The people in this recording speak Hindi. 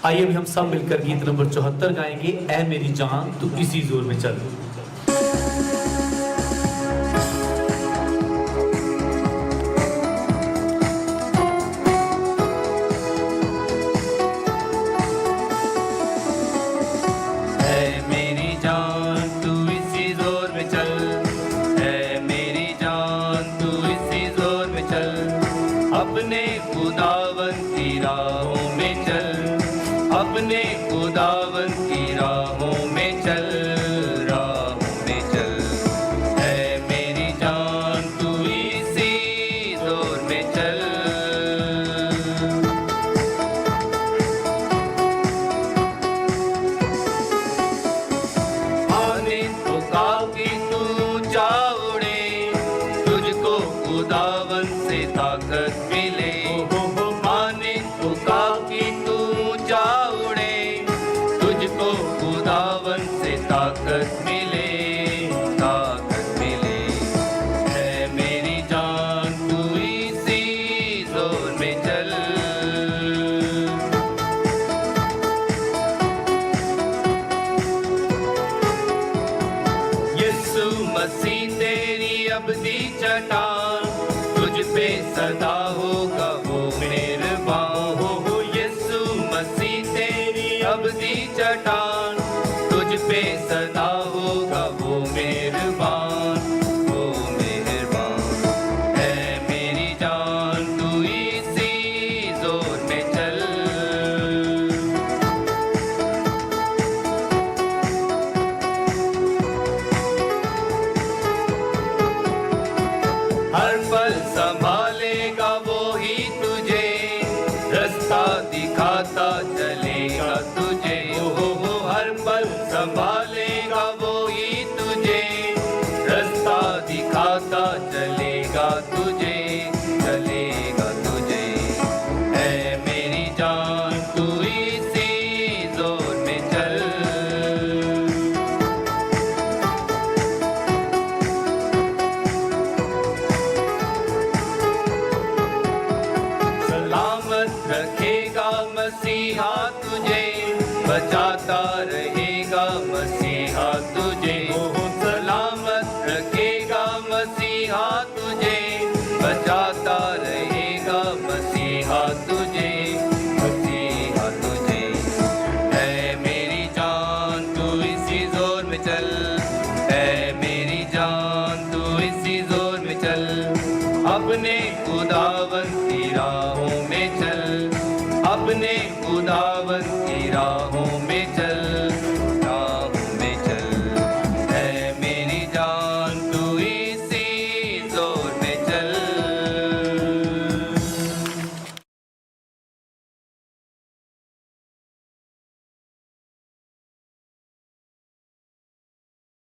आइए अभी हम सब मिलकर गीत नंबर 74 गाएंगे, ऐ मेरी जान तू इसी जोर में चल। अपने खुदावन की राहों में चल, अपने खुदावन की राहों में चल, राहों में चल। है मेरी जान तू इसी दौर में चल। आने तो काफी तू जा उड़े, तुझको खुदावन से ताकत मिले। माने तो काफी तू जा उड़े, तुझको खुदावन से ताकत मिले, ताकत मिले। है मेरी जान तू इसी जोर में चल। यीशु मसीह तेरी अबदी चट्टान, तुझ पे सदा होगा वो मेहरबान। हो यीशु मसीह तेरी अबदी चट्टान, तुझ पे सदा होगा वो मेहरबान, वो मेहरबान। है मेरी जान तू इसी जोर में चल। हर पल संभालेगा वो ही तुझे, रास्ता दिखाता चलेगा तुझे। हो हर पल संभालेगा वो ही तुझे, रास्ता दिखाता चलेगा तुझे, चलेगा तुझे। है मेरी जान तू इसी जोर में चल। सलामत रखेगा मसीहा तुझे, बचाता रहेगा मसीहा तुझे। सलामत रखेगा मसीहा तुझे, बचाता रहेगा मसीहा तुझे, मसीहा तुझे। है मेरी जान तू इसी जोर में चल, है मेरी जान तू इसी जोर में चल। अपने खुदावन की राहों में चल, अपने खुदावन की राहों में चल।